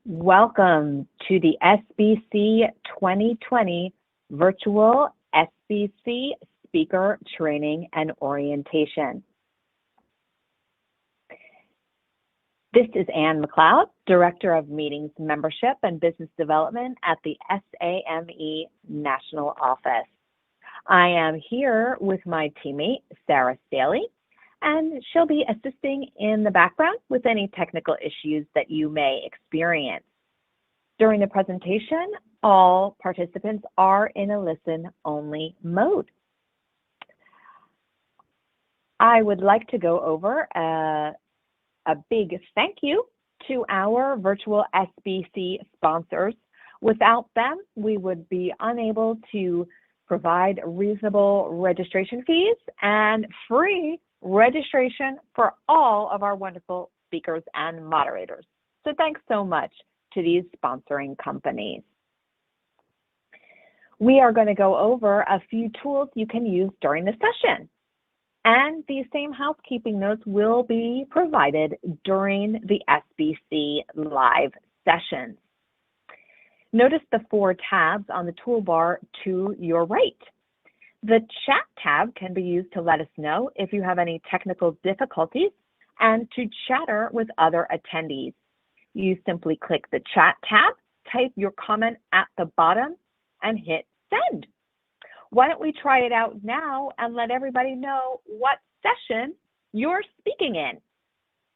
Welcome to the SBC 2020 Virtual SBC Speaker Training and Orientation. This is Ann McLeod, Director of Meetings, Membership, and Business Development at the SAME National Office. I am here with my teammate, Sarah Staley, and she'll be assisting in the background with any technical issues that you may experience. During the presentation, all participants are in a listen-only mode. I would like to go over a big thank you to our virtual SBC sponsors. Without them, we would be unable to provide reasonable registration fees and free registration for all of our wonderful speakers and moderators. So thanks so much to these sponsoring companies. We are going to go over a few tools you can use during the session. And these same housekeeping notes will be provided during the SBC live sessions. Notice the 4 tabs on the toolbar to your right. The chat tab can be used to let us know if you have any technical difficulties and to chatter with other attendees. You simply click the chat tab, type your comment at the bottom, and hit send. Why don't we try it out now and let everybody know what session you're speaking in?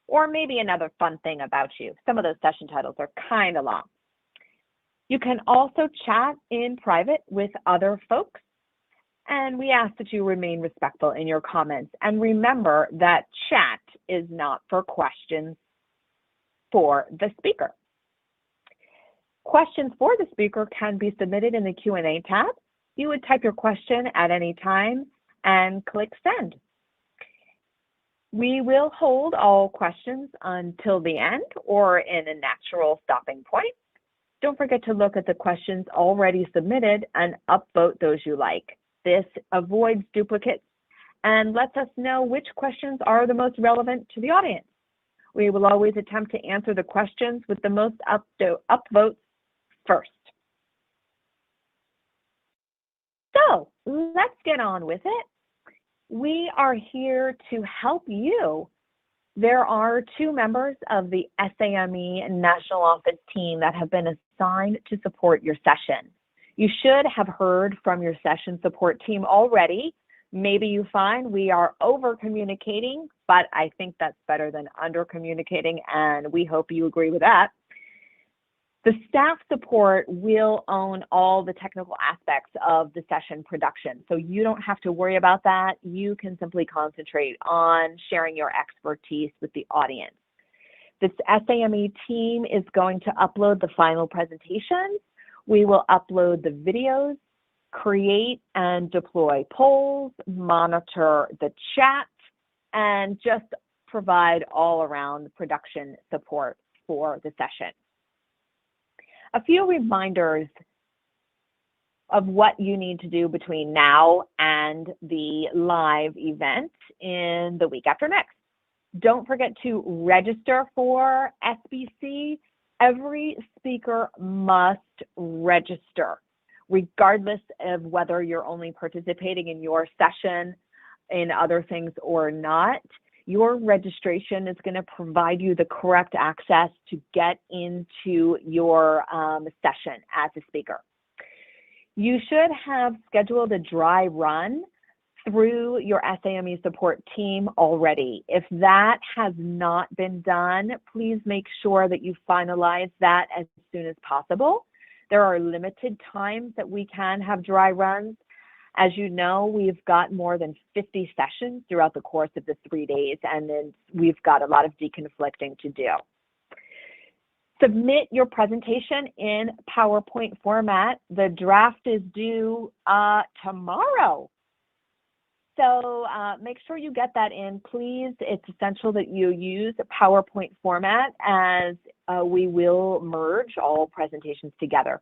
Or maybe another fun thing about you. Some of those session titles are kind of long. You can also chat in private with other folks. And we ask that you remain respectful in your comments. And remember that chat is not for questions for the speaker. Questions for the speaker can be submitted in the Q&A tab. You would type your question at any time and click send. We will hold all questions until the end or in a natural stopping point. Don't forget to look at the questions already submitted and upvote those you like. This avoids duplicates and lets us know which questions are the most relevant to the audience. We will always attempt to answer the questions with the most upvotes first. So let's get on with it. We are here to help you. There are 2 members of the SAME National Office team that have been assigned to support your session. You should have heard from your session support team already. Maybe you find we are over-communicating, but I think that's better than under-communicating, and we hope you agree with that. The staff support will own all the technical aspects of the session production, so you don't have to worry about that. You can simply concentrate on sharing your expertise with the audience. This SAME team is going to upload the final presentation. We will upload the videos, create and deploy polls, monitor the chat, and just provide all-around production support for the session. A few reminders of what you need to do between now and the live event in the week after next. Don't forget to register for SBC. Every speaker must register, regardless of whether you're only participating in your session in other things or not. Your registration is going to provide you the correct access to get into your session as a speaker. You should have scheduled a dry run through your SAME support team already. If that has not been done, please make sure that you finalize that as soon as possible. There are limited times that we can have dry runs. As you know, we've got more than 50 sessions throughout the course of the 3 days, and then we've got a lot of deconflicting to do. Submit your presentation in PowerPoint format. The draft is due tomorrow. So make sure you get that in, please. It's essential that you use a PowerPoint format as we will merge all presentations together.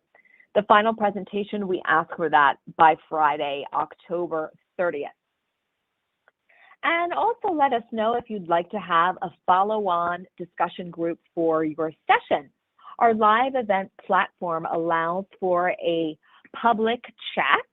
The final presentation, we ask for that by Friday, October 30th. And also let us know if you'd like to have a follow-on discussion group for your session. Our live event platform allows for a public chat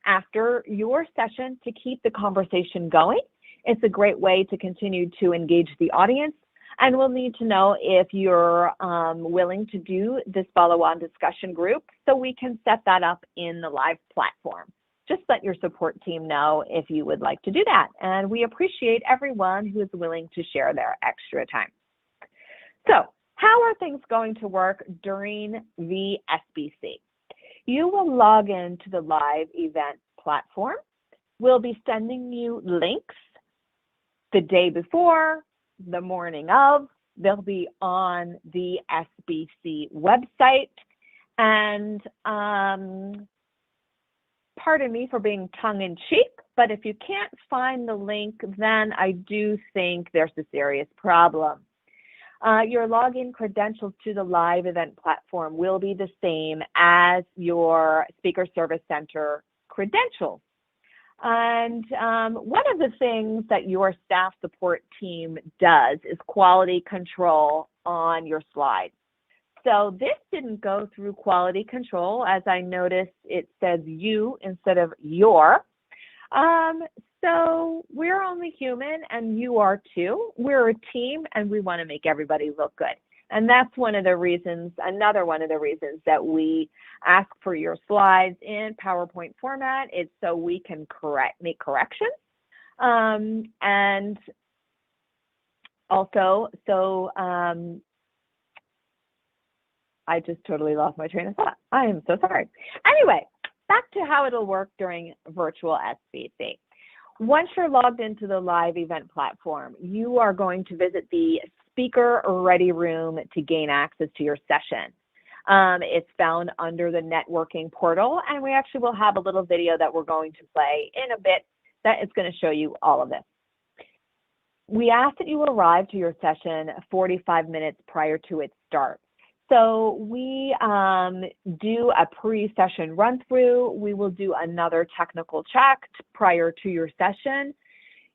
after your session to keep the conversation going. It's a great way to continue to engage the audience, and we'll need to know if you're willing to do this follow-on discussion group so we can set that up in the live platform. Just let your support team know if you would like to do that, and we appreciate everyone who is willing to share their extra time. So, how are things going to work during the SBC? You will log into the live event platform. We'll be sending you links the day before, the morning of. They'll be on the SBC website. And pardon me for being tongue-in-cheek, but if you can't find the link, then I do think there's a serious problem. Your login credentials to the live event platform will be the same as your Speaker Service Center credentials. And one of the things that your staff support team does is quality control on your slides. So this didn't go through quality control, as I noticed it says you instead of your. So we're only human and you are too. We're a team and we want to make everybody look good. And that's one of the reasons, another one of the reasons that we ask for your slides in PowerPoint format. It's so we can make corrections. And also, I just totally lost my train of thought. I am so sorry. Anyway, back to how it'll work during virtual SBC. Once you're logged into the live event platform, you are going to visit the Speaker Ready Room to gain access to your session. It's found under the networking portal, and we actually will have a little video that we're going to play in a bit that is going to show you all of this. We ask that you arrive to your session 45 minutes prior to its start. So we do a pre-session run-through. We will do another technical check prior to your session.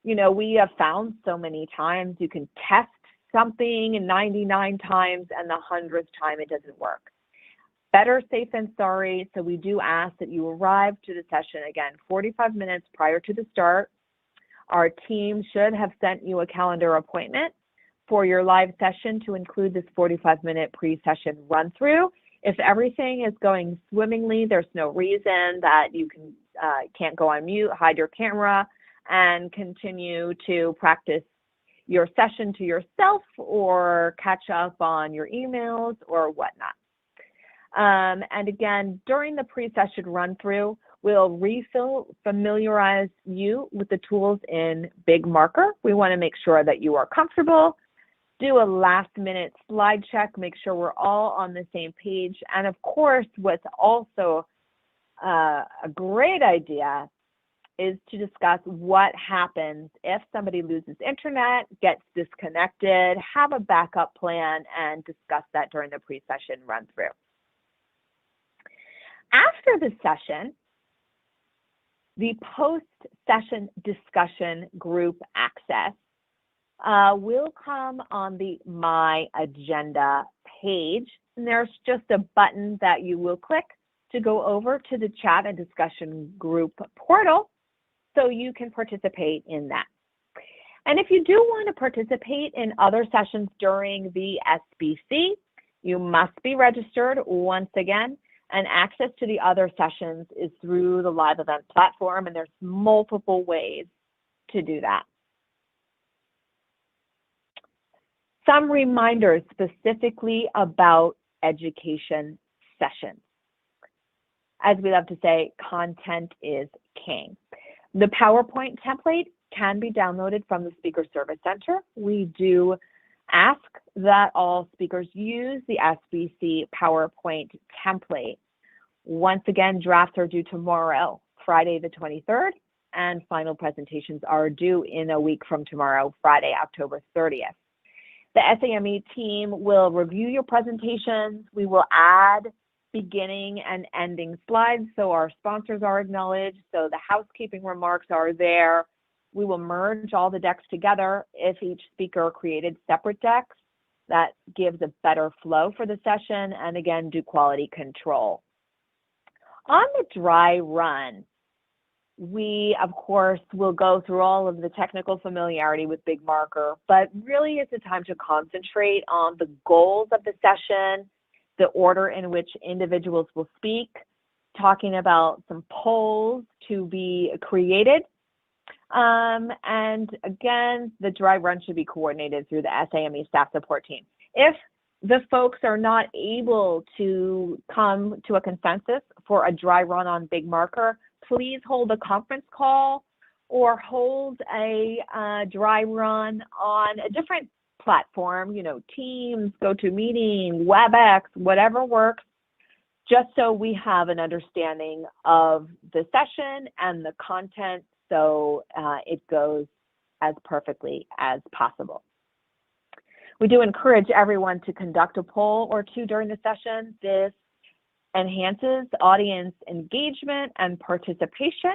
You know, we have found so many times you can test something 99 times and the 100th time it doesn't work. Better safe than sorry, so we do ask that you arrive to the session, again, 45 minutes prior to the start. Our team should have sent you a calendar appointment for your live session to include this 45-minute pre-session run-through. If everything is going swimmingly, there's no reason that you can't go on mute, hide your camera, and continue to practice your session to yourself or catch up on your emails or whatnot. And again, during the pre-session run-through, we'll familiarize you with the tools in Big Marker. We want to make sure that you are comfortable. Do a last-minute slide check, make sure we're all on the same page. And of course, what's also a great idea is to discuss what happens if somebody loses internet, gets disconnected, have a backup plan, and discuss that during the pre-session run-through. After the session, the post-session discussion group access will come on the My Agenda page. And there's just a button that you will click to go over to the chat and discussion group portal so you can participate in that. And if you do want to participate in other sessions during the SBC, you must be registered once again, and access to the other sessions is through the live event platform, and there's multiple ways to do that. Some reminders specifically about education sessions. As we love to say, content is king. The PowerPoint template can be downloaded from the Speaker Service Center. We do ask that all speakers use the SBC PowerPoint template. Once again, drafts are due tomorrow, Friday the 23rd, and final presentations are due in a week from tomorrow, Friday, October 30th. The SAME team will review your presentations. We will add beginning and ending slides so our sponsors are acknowledged, so the housekeeping remarks are there. We will merge all the decks together if each speaker created separate decks. that gives a better flow for the session, and again, do quality control. On the dry run, we, of course, will go through all of the technical familiarity with Big Marker, but really it's a time to concentrate on the goals of the session, the order in which individuals will speak, talking about some polls to be created. And again, the dry run should be coordinated through the SAME staff support team. If the folks are not able to come to a consensus for a dry run on Big Marker, please hold a conference call or hold a dry run on a different platform, you know, Teams, GoToMeeting, WebEx, whatever works, just so we have an understanding of the session and the content, so it goes as perfectly as possible. We do encourage everyone to conduct a poll or two during the session. This enhances audience engagement and participation.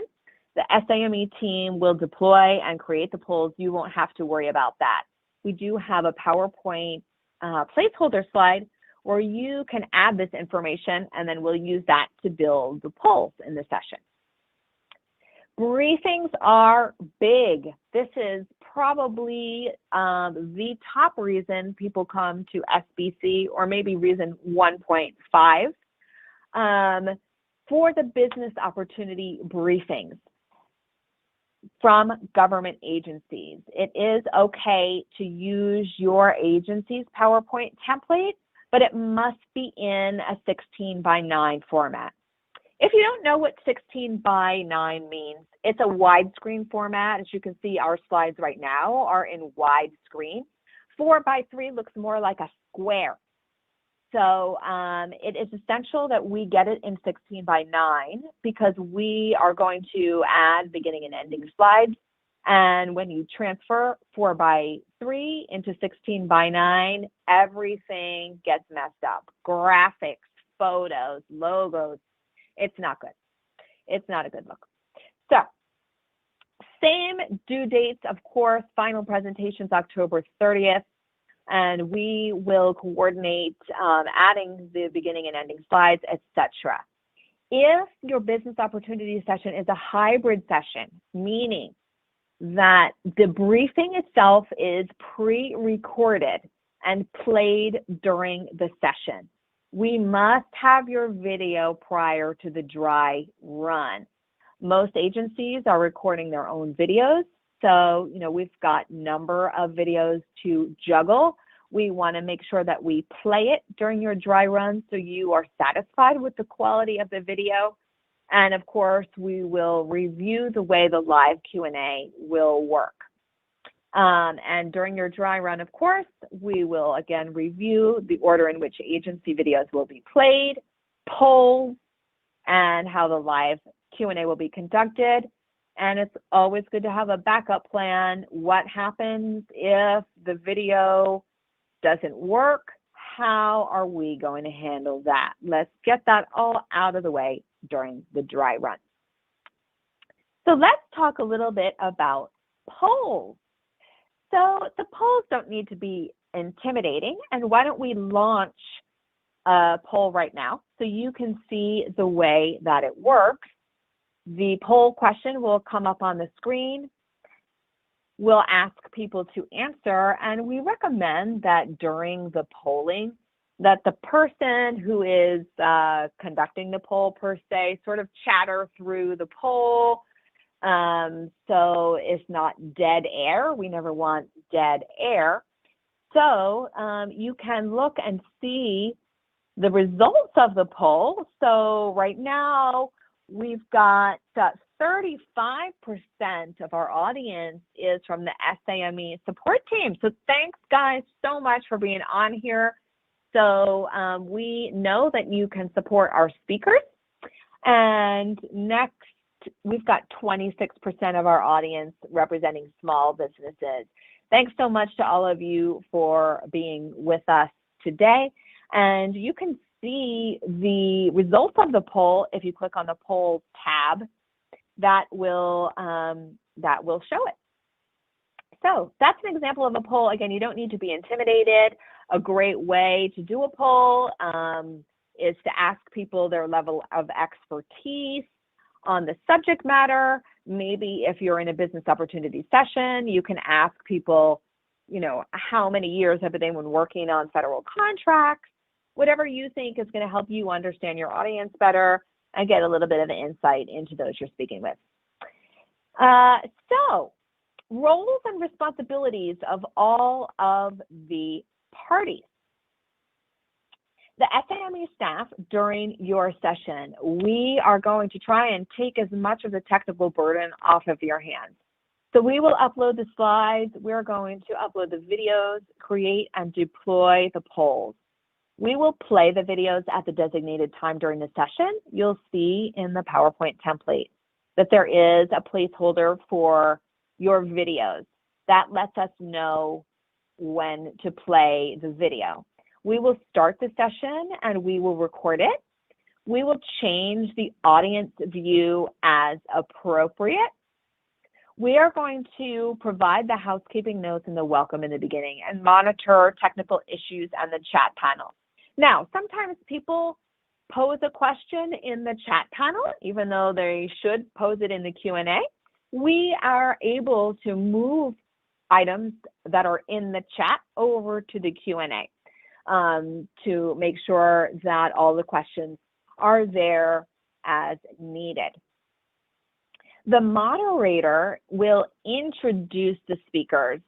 The SAME team will deploy and create the polls. You won't have to worry about that. We do have a PowerPoint placeholder slide where you can add this information, and then we'll use that to build the polls in the session. Briefings are big. This is probably the top reason people come to SBC, or maybe reason 1.5, for the business opportunity briefings from government agencies. It is okay to use your agency's PowerPoint template, but it must be in a 16:9 format. If you don't know what 16:9 means, it's a widescreen format. As you can see, our slides right now are in widescreen. 4:3 looks more like a square. So it is essential that we get it in 16:9 because we are going to add beginning and ending slides. And when you transfer 4:3 into 16:9, everything gets messed up. Graphics, photos, logos. It's not good. It's not a good look. So same due dates, of course, final presentations October 30th. And we will coordinate adding the beginning and ending slides, etc. If your business opportunity session is a hybrid session, meaning that the briefing itself is pre-recorded and played during the session, we must have your video prior to the dry run. Most agencies are recording their own videos. So, you know, we've got a number of videos to juggle. We want to make sure that we play it during your dry run so you are satisfied with the quality of the video. And of course, we will review the way the live Q&A will work. And during your dry run, of course, we will again review the order in which agency videos will be played, polls, and how the live Q&A will be conducted. And it's always good to have a backup plan. What happens if the video doesn't work? How are we going to handle that? Let's get that all out of the way during the dry run. So let's talk a little bit about polls. So the polls don't need to be intimidating. And why don't we launch a poll right now so you can see the way that it works. The poll question will come up on the screen. We'll ask people to answer, and we recommend that during the polling that the person who is conducting the poll per se sort of chatter through the poll. So it's not dead air. We never want dead air. So you can look and see the results of the poll. So right now, we've got 35% of our audience is from the SAME support team. So thanks, guys, so much for being on here. So we know that you can support our speakers. And next, we've got 26% of our audience representing small businesses. Thanks so much to all of you for being with us today. And you can see the results of the poll if you click on the poll tab. That will show it. So that's an example of a poll. Again, you don't need to be intimidated. A great way to do a poll is to ask people their level of expertise on the subject matter. Maybe if you're in a business opportunity session, you can ask people, how many years have they been working on federal contracts? Whatever you think is going to help you understand your audience better and get a little bit of insight into those you're speaking with. So, roles and responsibilities of all of the parties. The SAME staff, during your session, we are going to try and take as much of the technical burden off of your hands. So we will upload the slides, we're going to upload the videos, create and deploy the polls. We will play the videos at the designated time during the session. You'll see in the PowerPoint template that there is a placeholder for your videos. That lets us know when to play the video. We will start the session and we will record it. We will change the audience view as appropriate. We are going to provide the housekeeping notes and the welcome in the beginning and monitor technical issues and the chat panel. Now, sometimes people pose a question in the chat panel, even though they should pose it in the Q&A. We are able to move items that are in the chat over to the Q&A to make sure that all the questions are there as needed. The moderator will introduce the speakers,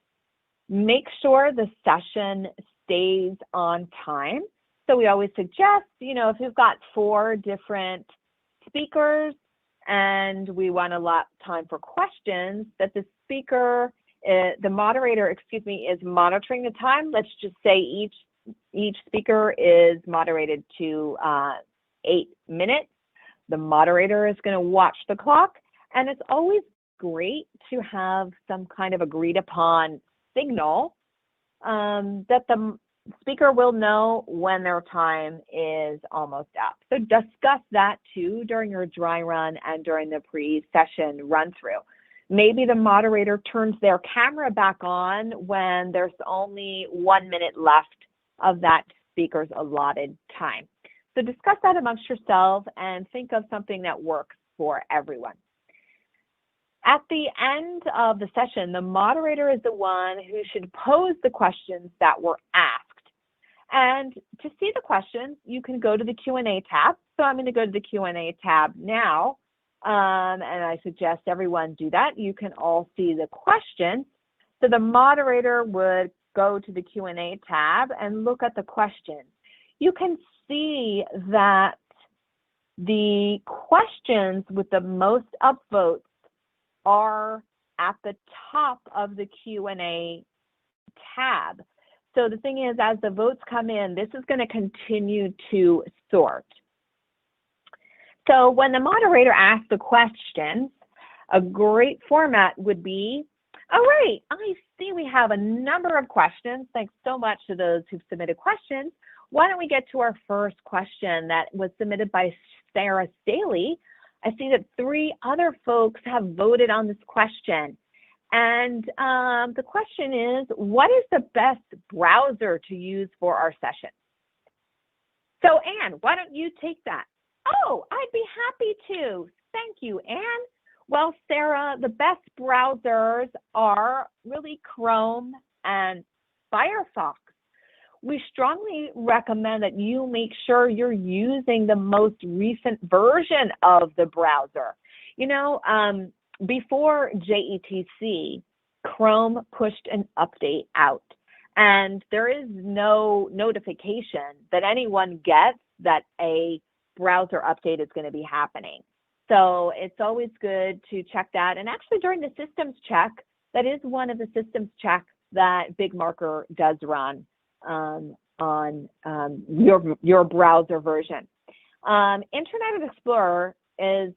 make sure the session stays on time. So we always suggest, if you've got 4 different speakers and we want to allot time for questions, that the moderator, is monitoring the time. Let's just say each speaker is moderated to 8 minutes. The moderator is going to watch the clock, and it's always great to have some kind of agreed upon signal that the speaker will know when their time is almost up. So discuss that too during your dry run and during the pre-session run through. Maybe the moderator turns their camera back on when there's only 1 minute left of that speaker's allotted time. So discuss that amongst yourselves and think of something that works for everyone. At the end of the session, the moderator is the one who should pose the questions that were asked. And to see the questions, you can go to the Q&A tab. So I'm going to go to the Q&A tab now, and I suggest everyone do that. You can all see the questions. So the moderator would go to the Q&A tab and look at the questions. You can see that the questions with the most upvotes are at the top of the Q&A tab. So the thing is, as the votes come in, this is going to continue to sort. So when the moderator asks the questions, a great format would be, all right, I see we have a number of questions. Thanks so much to those who've submitted questions. Why don't we get to our first question that was submitted by Sarah Staley. I see that 3 other folks have voted on this question. And the question is, what is the best browser to use for our session? So Anne, why don't you take that? Oh, I'd be happy to. Thank you, Anne. Well, Sarah, the best browsers are really Chrome and Firefox. We strongly recommend that you make sure you're using the most recent version of the browser. Before JETC, Chrome pushed an update out, and there is no notification that anyone gets that a browser update is going to be happening. So it's always good to check that. And actually during the systems check, that is one of the systems checks that BigMarker does run on your browser version. Internet Explorer is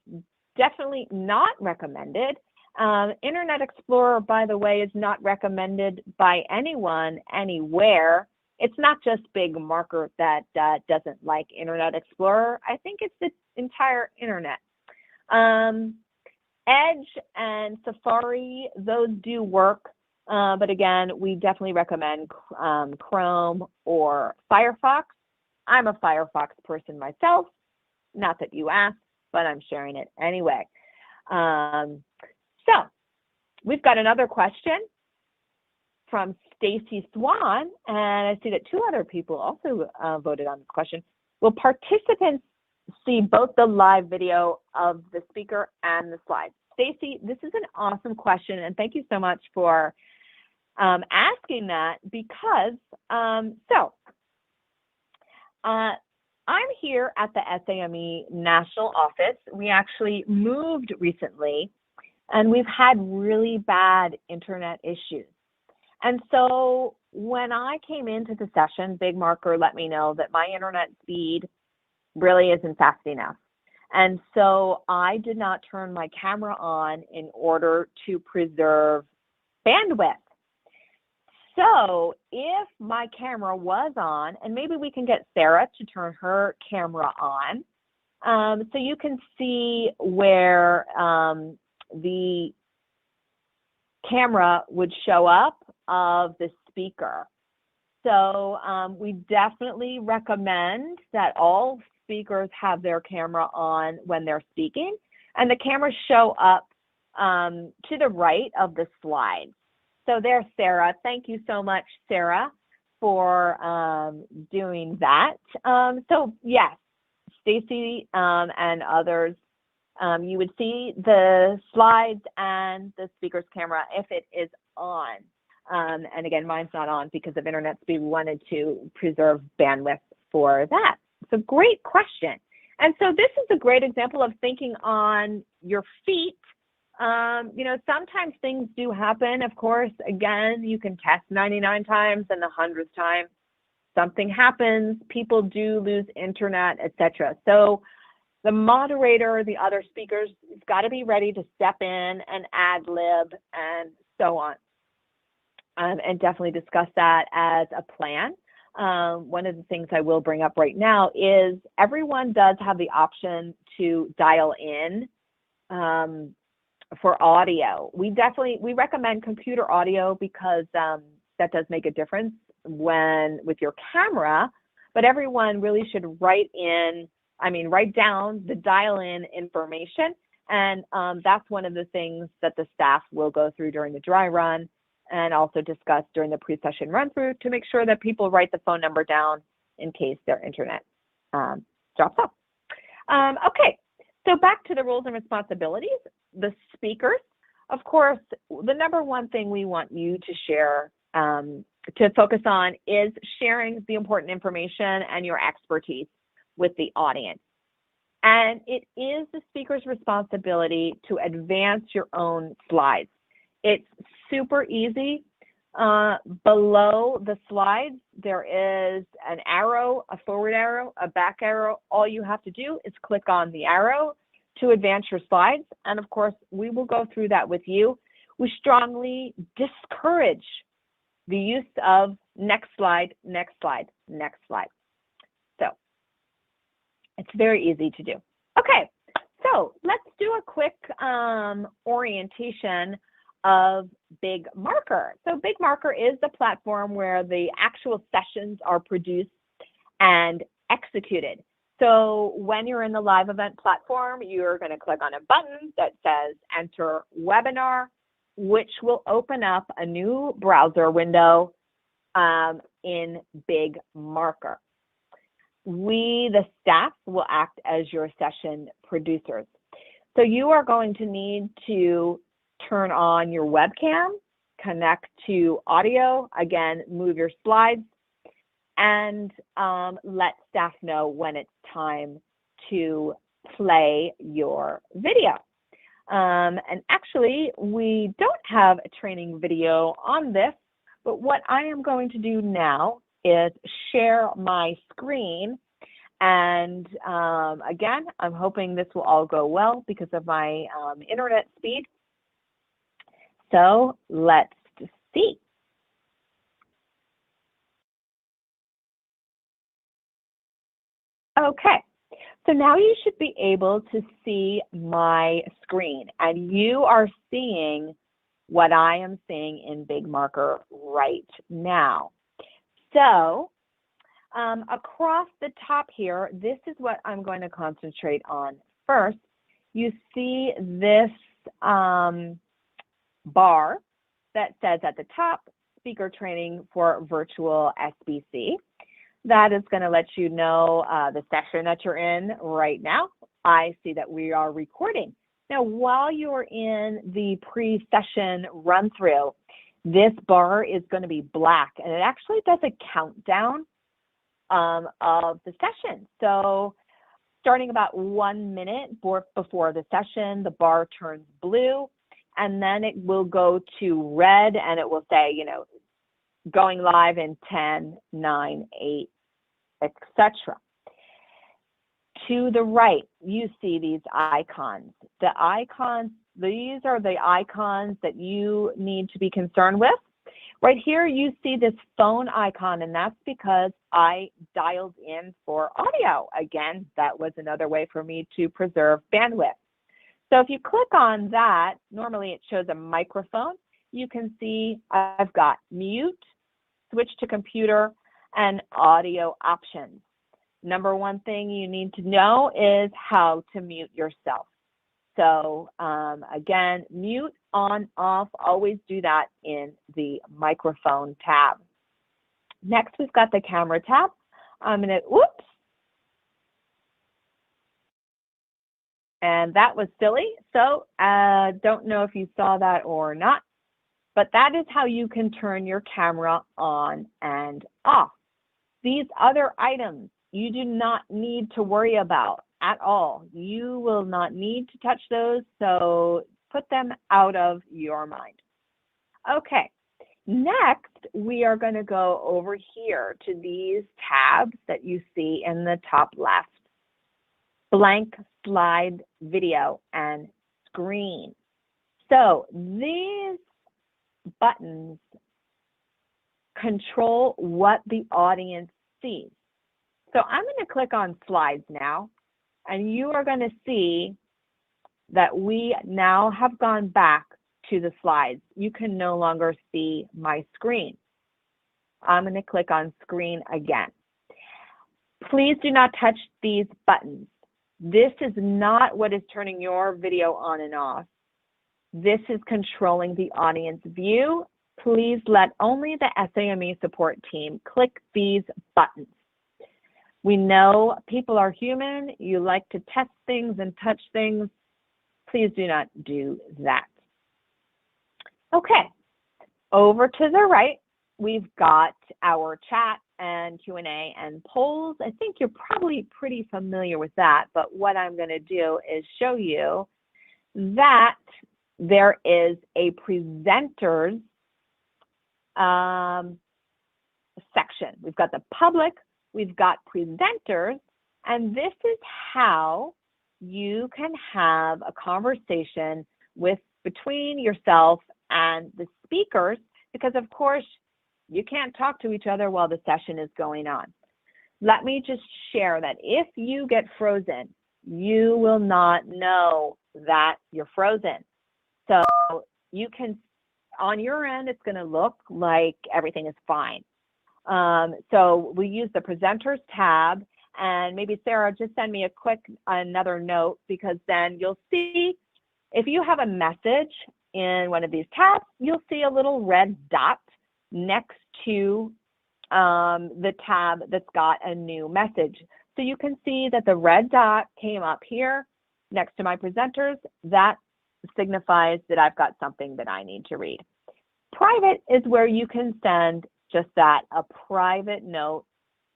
definitely not recommended. Internet Explorer, by the way, is not recommended by anyone anywhere. It's not just BigMarker that doesn't like Internet Explorer. I think it's the entire internet. Edge and Safari, those do work. But again, we definitely recommend Chrome or Firefox. I'm a Firefox person myself, not that you asked, but I'm sharing it anyway. So we've got another question from Stacy Swan, and I see that 2 other people also voted on this question. Will participants see both the live video of the speaker and the slides? Stacy, this is an awesome question, and thank you so much for asking that, because I'm here at the SAME National Office. We actually moved recently, and we've had really bad internet issues. And so when I came into the session, Big Marker let me know that my internet speed really isn't fast enough. And so I did not turn my camera on in order to preserve bandwidth. So if my camera was on, and maybe we can get Sarah to turn her camera on, so you can see where the camera would show up of the speaker. So we definitely recommend that all speakers have their camera on when they're speaking, and the cameras show up to the right of the slide. So there's Sarah. Thank you so much, Sarah, for doing that. So yes, Stacy and others, you would see the slides and the speaker's camera if it is on. And again, mine's not on because of internet speed. We wanted to preserve bandwidth for that. It's a great question. And so this is a great example of thinking on your feet. You know, sometimes things do happen. Of course, again, you can test 99 times, and the 100th time something happens. People do lose internet, etc. So the moderator, the other speakers, has got to be ready to step in and ad lib and so on. And definitely discuss that as a plan. One of the things I will bring up right now is everyone does have the option to dial in for audio. We recommend computer audio because that does make a difference with your camera, but everyone really should write down the dial-in information, and that's one of the things that the staff will go through during the dry run and also discuss during the pre-session run-through to make sure that people write the phone number down in case their internet drops off. Okay, so back to the rules and responsibilities. The speakers, of course, the number one thing we want you to share, to focus on, is sharing the important information and your expertise with the audience. And it is the speaker's responsibility to advance your own slides. It's super easy. Below the slides, there is an arrow, a forward arrow, a back arrow. All you have to do is click on the arrow to advance your slides. And of course, we will go through that with you. We strongly discourage the use of next slide, next slide, next slide. So it's very easy to do. Okay, so let's do a quick orientation of Big Marker. So Big Marker is the platform where the actual sessions are produced and executed. So when you're in the live event platform, you're going to click on a button that says Enter Webinar, which will open up a new browser window in Big Marker. We, the staff, will act as your session producers. So you are going to need to turn on your webcam, connect to audio, again, move your slides, and let staff know when it's time to play your video. And actually, we don't have a training video on this, but what I am going to do now is share my screen. And again, I'm hoping this will all go well because of my internet speed. So let's see. Okay, so now you should be able to see my screen, and you are seeing what I am seeing in big marker right now. So across the top here, this is what I'm going to concentrate on first. You see this bar that says at the top, speaker training for virtual SBC. That is going to let you know the session that you're in right now. I see that we are recording. Now, while you're in the pre-session run through, this bar is going to be black, and it actually does a countdown of the session. So starting about 1 minute before the session, the bar turns blue, and then it will go to red, and it will say, you know, going live in 10, 9, 8, etc. To the right, you see these icons. The icons, these are the icons that you need to be concerned with. Right here, you see this phone icon, and that's because I dialed in for audio. Again, that was another way for me to preserve bandwidth. So if you click on that, normally it shows a microphone. You can see I've got mute, switch to computer, and audio options. Number one thing you need to know is how to mute yourself. So again, mute, on, off, always do that in the microphone tab. Next, we've got the camera tab. I'm gonna, whoops. And that was silly. So don't know if you saw that or not, but that is how you can turn your camera on and off. These other items you do not need to worry about at all. You will not need to touch those, so put them out of your mind. Okay, next we are going to go over here to these tabs that you see in the top left. Blank slide video and screen. So these buttons control what the audience sees. So I'm going to click on slides now, and you are going to see that we now have gone back to the slides. You can no longer see my screen. I'm going to click on screen again. Please do not touch these buttons. This is not what is turning your video on and off. This is controlling the audience view. Please let only the SAME support team click these buttons. We know people are human. You like to test things and touch things. Please do not do that. Okay, over to the right, we've got our chat and Q&A and polls. I think you're probably pretty familiar with that, but what I'm going to do is show you that there is a presenters section. We've got the public, we've got presenters, and this is how you can have a conversation between yourself and the speakers, because of course you can't talk to each other while the session is going on. Let me just share that if you get frozen, you will not know that you're frozen. So you can, on your end, it's going to look like everything is fine. So we use the presenters tab, and maybe Sarah, just send me another note, because then you'll see if you have a message in one of these tabs, you'll see a little red dot next to the tab that's got a new message. So you can see that the red dot came up here next to my presenters. That signifies that I've got something that I need to read. Private is where you can send just that, a private note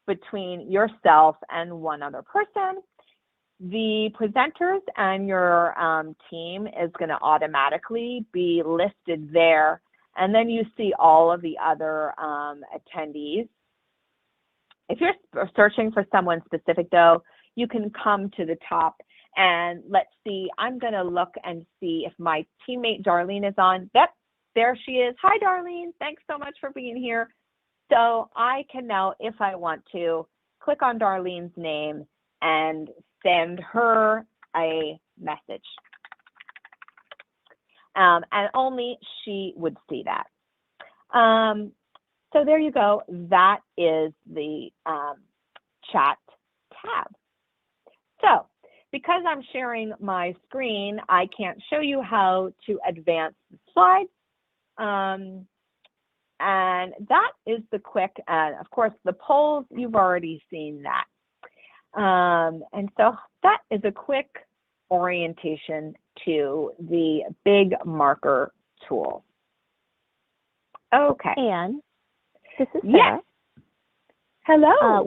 between yourself and one other person. The presenters and your team is going to automatically be listed there, and then you see all of the other attendees. If you're searching for someone specific though, you can come to the top and let's see, I'm going to look and see if my teammate Darlene is on. Yep, there she is. Hi Darlene, thanks so much for being here. So I can now, if I want to, click on Darlene's name and send her a message. and only she would see that. So there you go. That is the chat tab. So because I'm sharing my screen, I can't show you how to advance the slides. And that is the quick, and of course the polls, you've already seen that. And so that is a quick orientation to the Big Marker tool. Okay. And this is Sarah. Yes. Hello.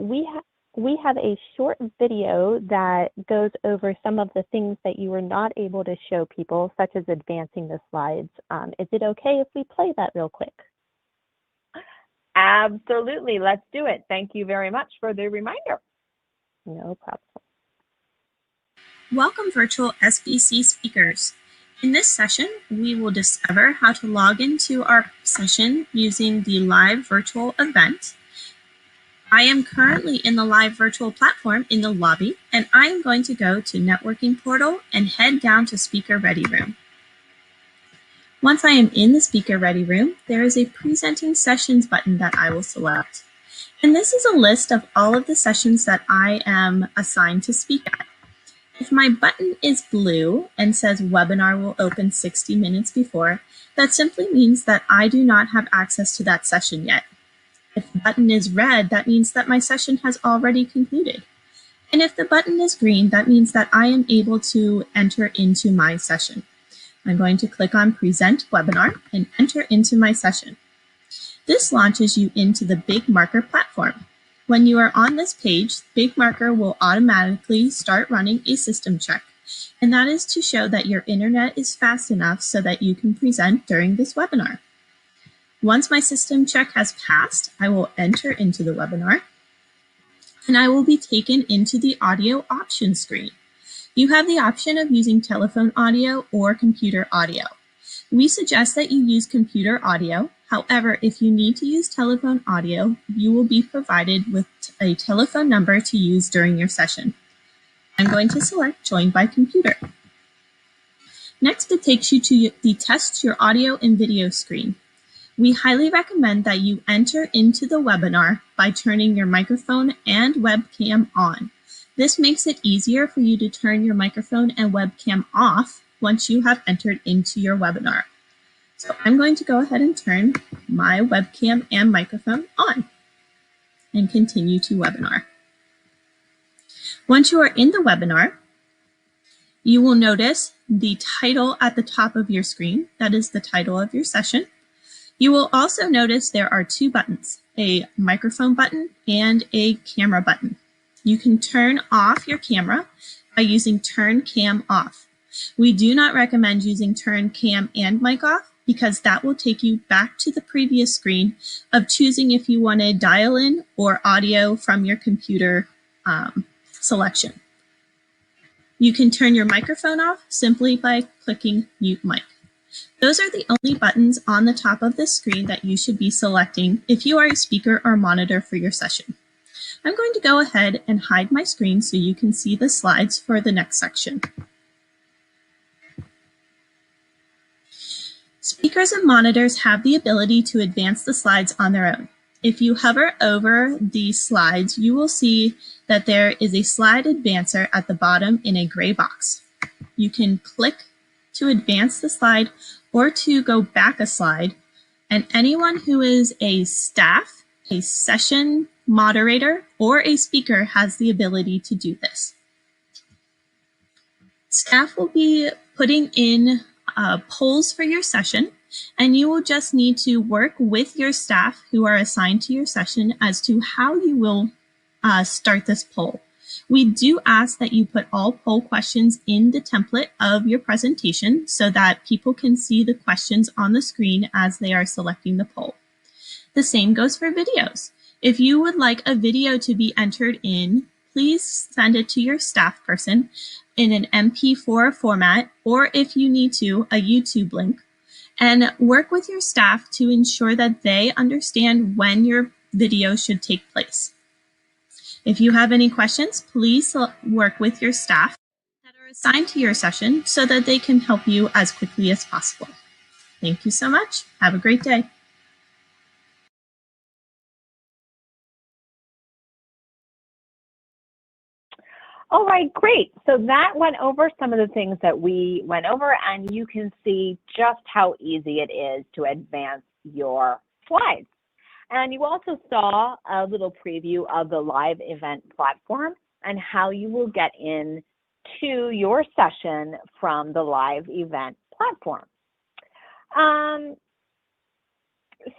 We have a short video that goes over some of the things that you were not able to show people, such as advancing the slides. Is it okay if we play that real quick? Absolutely. Let's do it. Thank you very much for the reminder. No problem. Welcome, virtual SBC speakers. In this session, we will discover how to log into our session using the live virtual event. I am currently in the live virtual platform in the lobby, and I am going to go to Networking Portal and head down to Speaker Ready Room. Once I am in the Speaker Ready Room, there is a Presenting Sessions button that I will select. And this is a list of all of the sessions that I am assigned to speak at. If my button is blue and says webinar will open 60 minutes before, that simply means that I do not have access to that session yet. If the button is red, that means that my session has already concluded. And if the button is green, that means that I am able to enter into my session. I'm going to click on Present Webinar and enter into my session. This launches you into the Big Marker platform. When you are on this page, Big Marker will automatically start running a system check, and that is to show that your internet is fast enough so that you can present during this webinar. Once my system check has passed, I will enter into the webinar, and I will be taken into the audio option screen. You have the option of using telephone audio or computer audio. We suggest that you use computer audio. However, if you need to use telephone audio, you will be provided with a telephone number to use during your session. I'm going to select Join by Computer. Next, it takes you to the Test Your Audio and Video screen. We highly recommend that you enter into the webinar by turning your microphone and webcam on. This makes it easier for you to turn your microphone and webcam off once you have entered into your webinar. So I'm going to go ahead and turn my webcam and microphone on and continue to webinar. Once you are in the webinar, you will notice the title at the top of your screen. That is the title of your session. You will also notice there are two buttons, a microphone button and a camera button. You can turn off your camera by using Turn Cam Off. We do not recommend using Turn Cam and Mic Off because that will take you back to the previous screen of choosing if you want to dial in or audio from your computer selection. You can turn your microphone off simply by clicking Mute Mic. Those are the only buttons on the top of the screen that you should be selecting if you are a speaker or monitor for your session. I'm going to go ahead and hide my screen so you can see the slides for the next section. Speakers and monitors have the ability to advance the slides on their own. If you hover over the slides, you will see that there is a slide advancer at the bottom in a gray box. You can click to advance the slide or to go back a slide, and anyone who is a staff, a session moderator, or a speaker has the ability to do this. Staff will be putting in polls for your session, and you will just need to work with your staff who are assigned to your session as to how you will start this poll. We do ask that you put all poll questions in the template of your presentation so that people can see the questions on the screen as they are selecting the poll. The same goes for videos. If you would like a video to be entered in, please send it to your staff person in an MP4 format, or if you need to, a YouTube link, and work with your staff to ensure that they understand when your video should take place. If you have any questions, please work with your staff that are assigned to your session so that they can help you as quickly as possible. Thank you so much. Have a great day. All right, great. So that went over some of the things that we went over, and you can see just how easy it is to advance your slides. And you also saw a little preview of the live event platform and how you will get in to your session from the live event platform.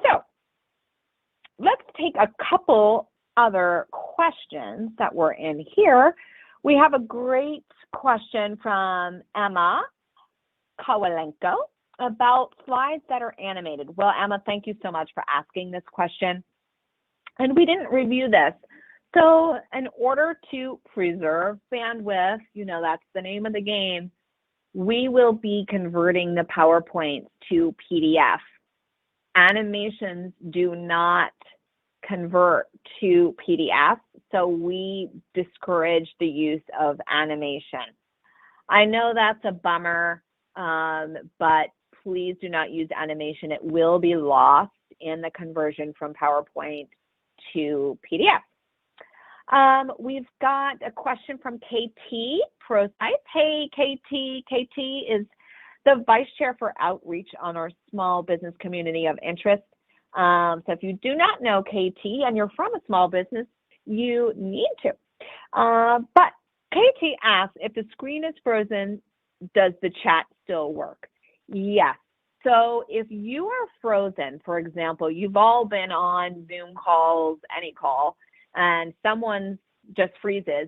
So let's take a couple other questions that were in here. We have a great question from Emma Kowalenko about slides that are animated. Well, Emma, thank you so much for asking this question. And we didn't review this. So in order to preserve bandwidth, you know, that's the name of the game, we will be converting the PowerPoint to PDF. Animations do not convert to PDF, so we discourage the use of animation. I know that's a bummer, but please do not use animation. It will be lost in the conversion from PowerPoint to PDF. We've got a question from KT ProSites. Hey, KT. KT is the Vice Chair for Outreach on our Small Business Community of Interest. So if you do not know KT and you're from a small business, you need to. But KT asks, if the screen is frozen, does the chat still work? Yes. So if you are frozen, for example, you've all been on Zoom calls, any call, and someone just freezes,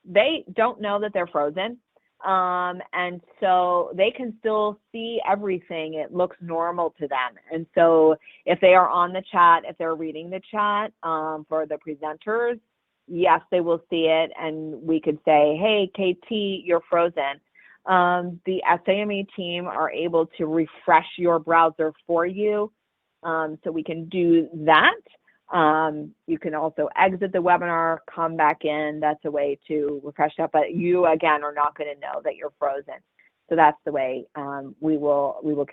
they don't know that they're frozen. And so they can still see everything. It looks normal to them. And so if they are on the chat, if they're reading the chat for the presenters, yes, they will see it. And we could say, hey, KT, you're frozen. The SAME team are able to refresh your browser for you. So we can do that. You can also exit the webinar, come back in. That's a way to refresh that, but you again are not going to know that you're frozen. So that's the way we will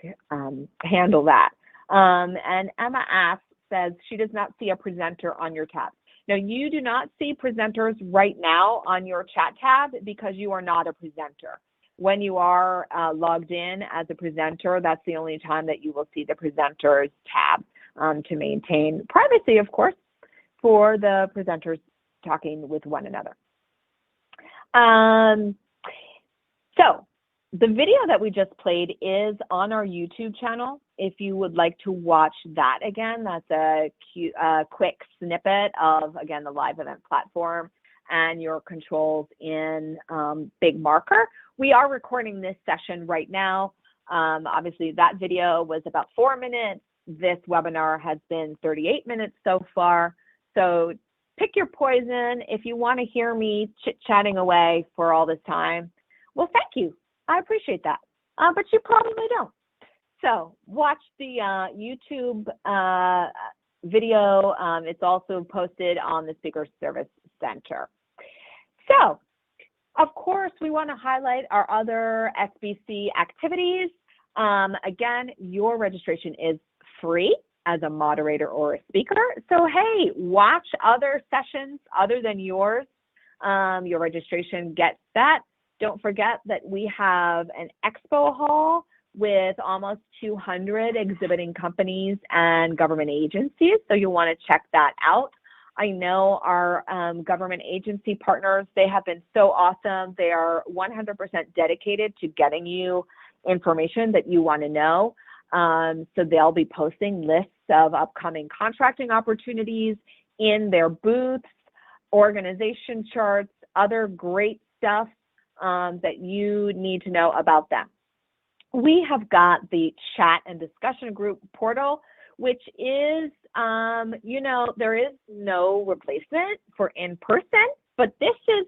handle that. And Emma says she does not see a presenter on your tab. Now you do not see presenters right now on your chat tab because you are not a presenter. When you are logged in as a presenter, that's the only time that you will see the presenters tab. To maintain privacy, of course, for the presenters talking with one another. So the video that we just played is on our YouTube channel. If you would like to watch that again, that's a quick snippet of, again, the live event platform and your controls in Big Marker. We are recording this session right now. Obviously, that video was about 4 minutes. This webinar has been 38 minutes so far. So pick your poison. If you want to hear me chit-chatting away for all this time, well, thank you. I appreciate that. But you probably don't. So watch the YouTube video. It's also posted on the Speaker Service Center. So, of course, we want to highlight our other SBC activities. Again, your registration is free as a moderator or a speaker. So, hey, watch other sessions other than yours. Your registration gets set. Don't forget that we have an expo hall with almost 200 exhibiting companies and government agencies. So you'll want to check that out. I know our government agency partners, they have been so awesome. They are 100% dedicated to getting you information that you want to know. So they'll be posting lists of upcoming contracting opportunities in their booths, organization charts, other great stuff that you need to know about them. We have got the chat and discussion group portal, which is, you know, there is no replacement for in-person, but this is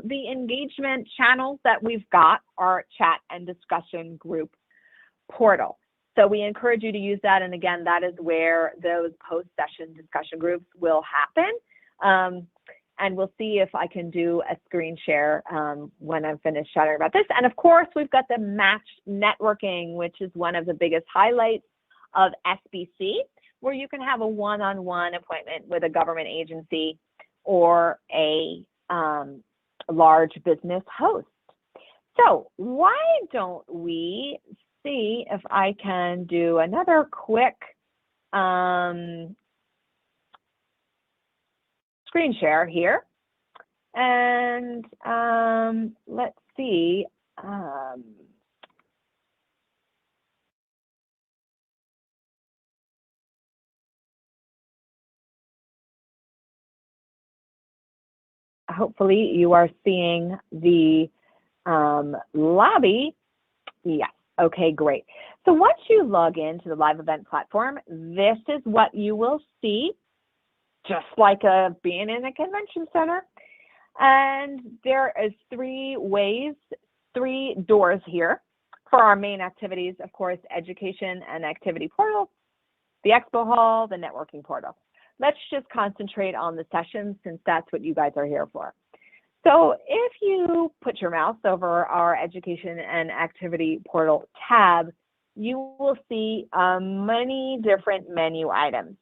the engagement channels that we've got, our chat and discussion group portal. So we encourage you to use that. And again, that is where those post-session discussion groups will happen. and we'll see if I can do a screen share when I'm finished chatting about this. And of course, we've got the match networking, which is one of the biggest highlights of SBC, where you can have a one-on-one appointment with a government agency or a large business host. So why don't we see if I can do another quick screen share here. And let's see. Hopefully you are seeing the lobby. Yes, okay, great. So once you log into the live event platform, this is what you will see, just like being in a convention center. And there is three doors here for our main activities, of course, education and activity portal, the expo hall, the networking portal. Let's just concentrate on the sessions since that's what you guys are here for. So if you put your mouse over our education and activity portal tab, you will see many different menu items.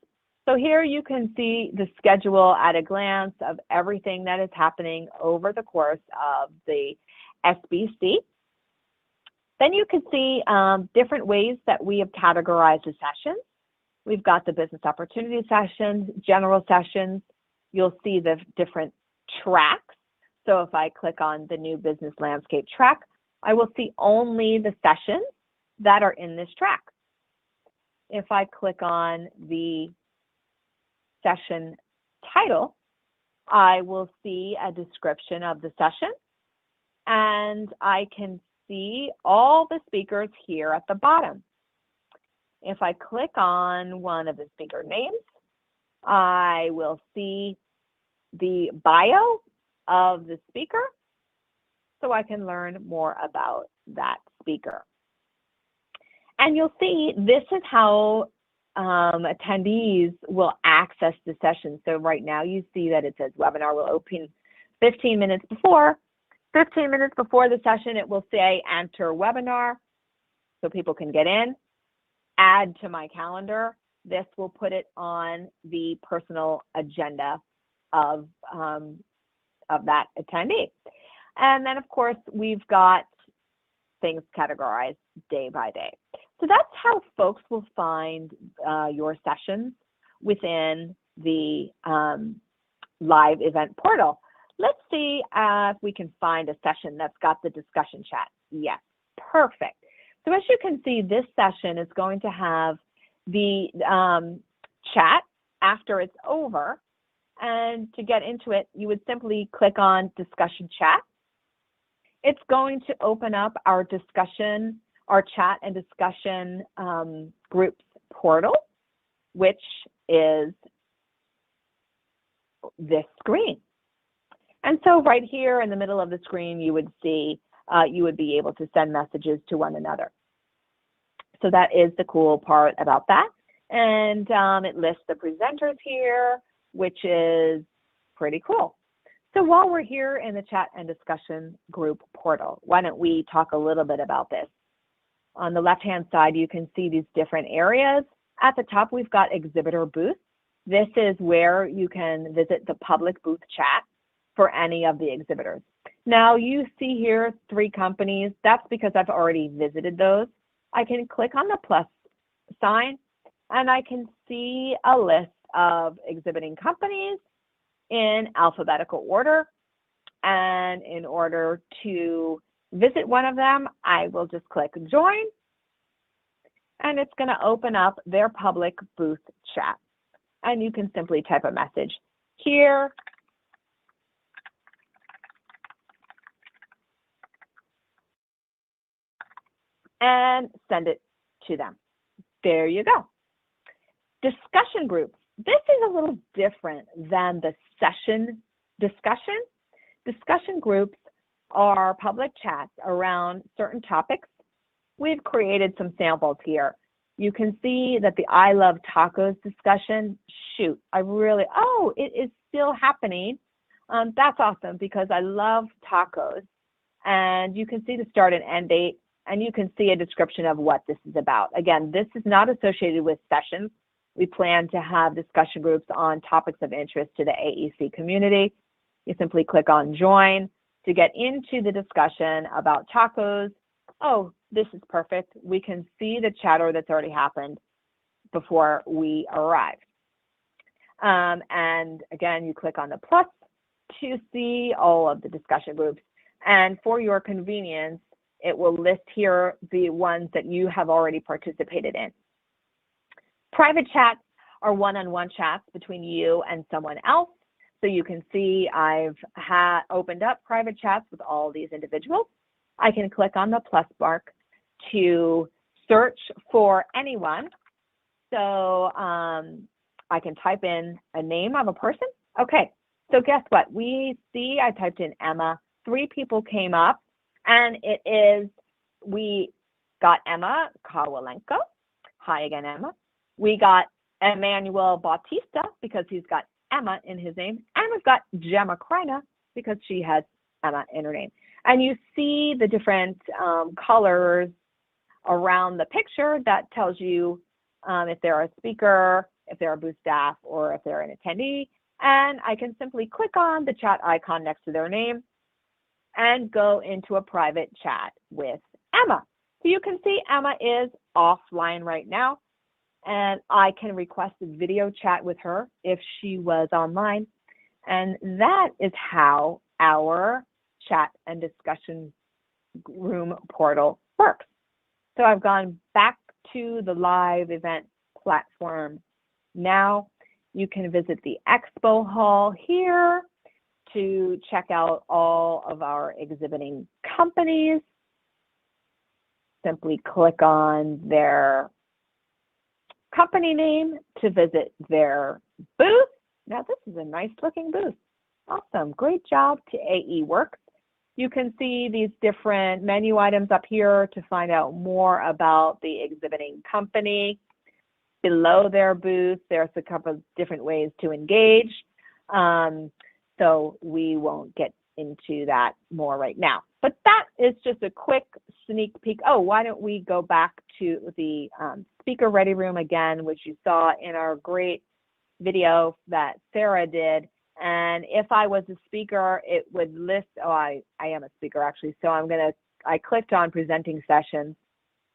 So here you can see the schedule at a glance of everything that is happening over the course of the SBC. Then you can see different ways that we have categorized the sessions. We've got the business opportunity sessions, general sessions. You'll see the different tracks. So if I click on the new business landscape track, I will see only the sessions that are in this track. If I click on the session title, I will see a description of the session, and I can see all the speakers here at the bottom. If I click on one of the speaker names, I will see the bio of the speaker, so I can learn more about that speaker. And you'll see this is how attendees will access the session. So right now you see that it says webinar will open 15 minutes before. 15 minutes before the session, it will say enter webinar, so people can get in. Add to my calendar. This will put it on the personal agenda of that attendee. And then of course, we've got things categorized day by day. So that's how folks will find your sessions within the live event portal. Let's see if we can find a session that's got the discussion chat. Yes, perfect. So as you can see, this session is going to have the chat after it's over. And to get into it, you would simply click on discussion chat. It's going to open up our discussion, our chat and discussion groups portal, which is this screen. And so right here in the middle of the screen, you would see, you would be able to send messages to one another. So that is the cool part about that. And it lists the presenters here, which is pretty cool. So while we're here in the chat and discussion group portal, why don't we talk a little bit about this? On the left-hand side, you can see these different areas. At the top, we've got exhibitor booth. This is where you can visit the public booth chat for any of the exhibitors. Now you see here 3 companies. That's because I've already visited those. I can click on the plus sign and I can see a list of exhibiting companies in alphabetical order. And in order to visit one of them, I will just click join, and it's going to open up their public booth chat. And you can simply type a message here. And send it to them. There you go. Discussion groups. This is a little different than the session discussion. Discussion groups are public chats around certain topics. We've created some samples here. You can see that the I Love Tacos discussion, shoot, oh, it is still happening. That's awesome because I love tacos. And you can see the start and end date, and you can see a description of what this is about. Again, this is not associated with sessions. We plan to have discussion groups on topics of interest to the AEC community. You simply click on join to get into the discussion about tacos. Oh, this is perfect. We can see the chatter that's already happened before we arrived. And again, you click on the plus to see all of the discussion groups. And for your convenience, it will list here the ones that you have already participated in. Private chats are one-on-one chats between you and someone else. So you can see I've opened up private chats with all these individuals. I can click on the plus mark to search for anyone. So I can type in a name of a person. Okay, so guess what? We see I typed in Emma. 3 people came up, and we got Emma Kawalenko. Hi again, Emma. We got Emmanuel Bautista because he's got Emma in his name, and we've got Gemma Kreina because she has Emma in her name. And you see the different colors around the picture that tells you if they're a speaker, if they're a booth staff, or if they're an attendee. And I can simply click on the chat icon next to their name and go into a private chat with Emma. So you can see Emma is offline right now, and I can request a video chat with her if she was online. And that is how our chat and discussion room portal works. So I've gone back to the live event platform. Now you can visit the expo hall here to check out all of our exhibiting companies. Simply click on their company name to visit their booth. Now this is a nice looking booth. Awesome, great job to AE Works. You can see these different menu items up here to find out more about the exhibiting company. Below their booth, there's a couple of different ways to engage. So we won't get into that more right now. But that is just a quick sneak peek. Oh, why don't we go back to the speaker ready room again, which you saw in our great video that Sarah did. And if I was a speaker, it would list, oh, I am a speaker actually. So I clicked on presenting sessions.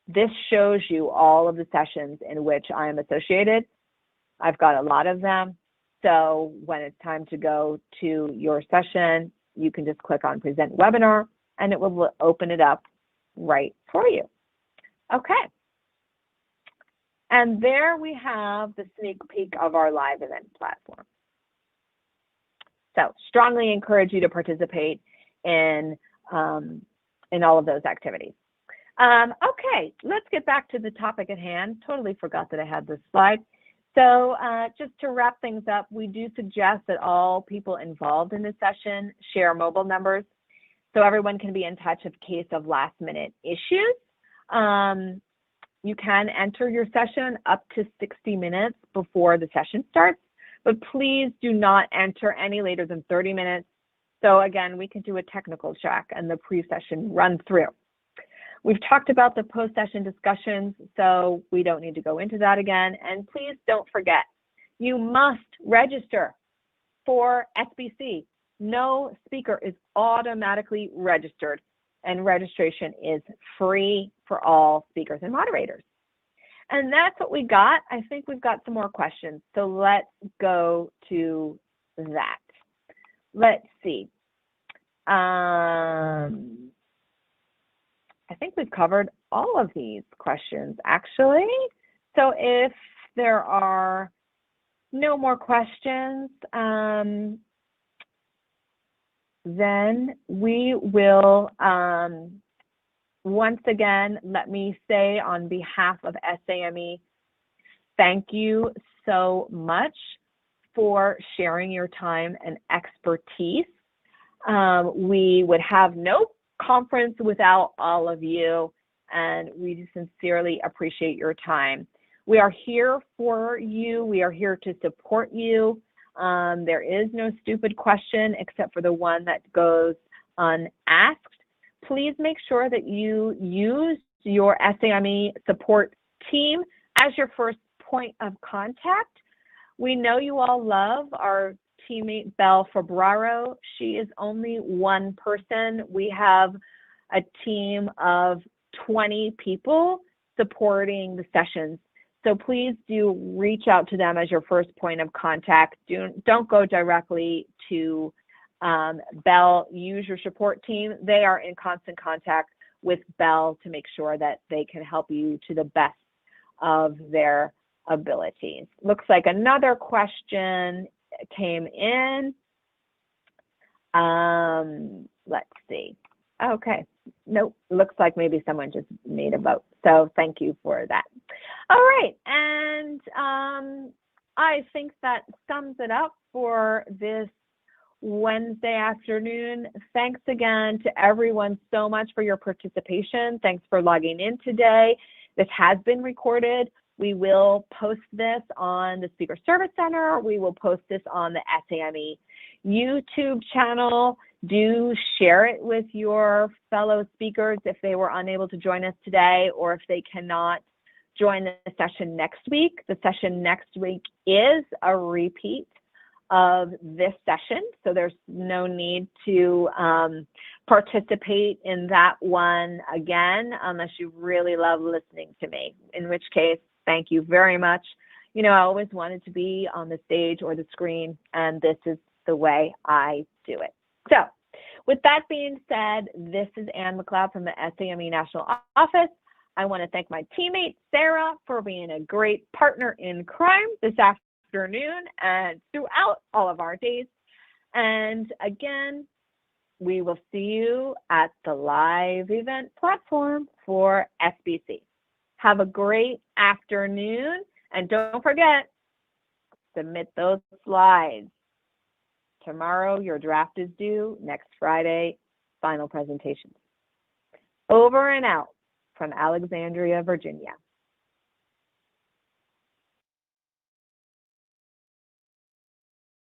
This shows you all of the sessions in which I am associated. I've got a lot of them. So when it's time to go to your session, you can just click on present webinar and it will open it up right for you. Okay. And there we have the sneak peek of our live event platform. So strongly encourage you to participate in all of those activities. Okay, let's get back to the topic at hand. Totally forgot that I had this slide. So just to wrap things up, we do suggest that all people involved in this session share mobile numbers so everyone can be in touch in case of last minute issues. You can enter your session up to 60 minutes before the session starts, but please do not enter any later than 30 minutes. So again, we can do a technical check and the pre-session run through. We've talked about the post-session discussions, so we don't need to go into that again. And please don't forget, you must register for SBC. No speaker is automatically registered, and registration is free for all speakers and moderators. And that's what we got. I think we've got some more questions, so let's go to that. Let's see. I think we've covered all of these questions, actually. So if there are no more questions, then we will, once again, let me say on behalf of SAME, thank you so much for sharing your time and expertise. We would have no conference without all of you, and we sincerely appreciate your time. We are here for you. We are here to support you. There is no stupid question except for the one that goes unasked. Please make sure that you use your SAME support team as your first point of contact. We know you all love our teammate Belle Fabraro. She is only one person. We have a team of 20 people supporting the sessions. So please do reach out to them as your first point of contact. Don't go directly to Belle. Use your support team. They are in constant contact with Belle to make sure that they can help you to the best of their abilities. Looks like another question came in. Let's see. Okay. Nope. Looks like maybe someone just made a vote. So thank you for that. All right. And I think that sums it up for this Wednesday afternoon. Thanks again to everyone so much for your participation. Thanks for logging in today. This has been recorded. We will post this on the Speaker Service Center. We will post this on the SAME YouTube channel. Do share it with your fellow speakers if they were unable to join us today or if they cannot join the session next week. The session next week is a repeat of this session, so there's no need to participate in that one again unless you really love listening to me, in which case, thank you very much. You know, I always wanted to be on the stage or the screen, and this is the way I do it. So with that being said, this is Ann McLeod from the SAME National Office. I want to thank my teammate, Sarah, for being a great partner in crime this afternoon and throughout all of our days. And again, we will see you at the live event platform for SBC. Have a great afternoon, and don't forget, submit those slides. Tomorrow, your draft is due. Next Friday, final presentations. Over and out from Alexandria, Virginia.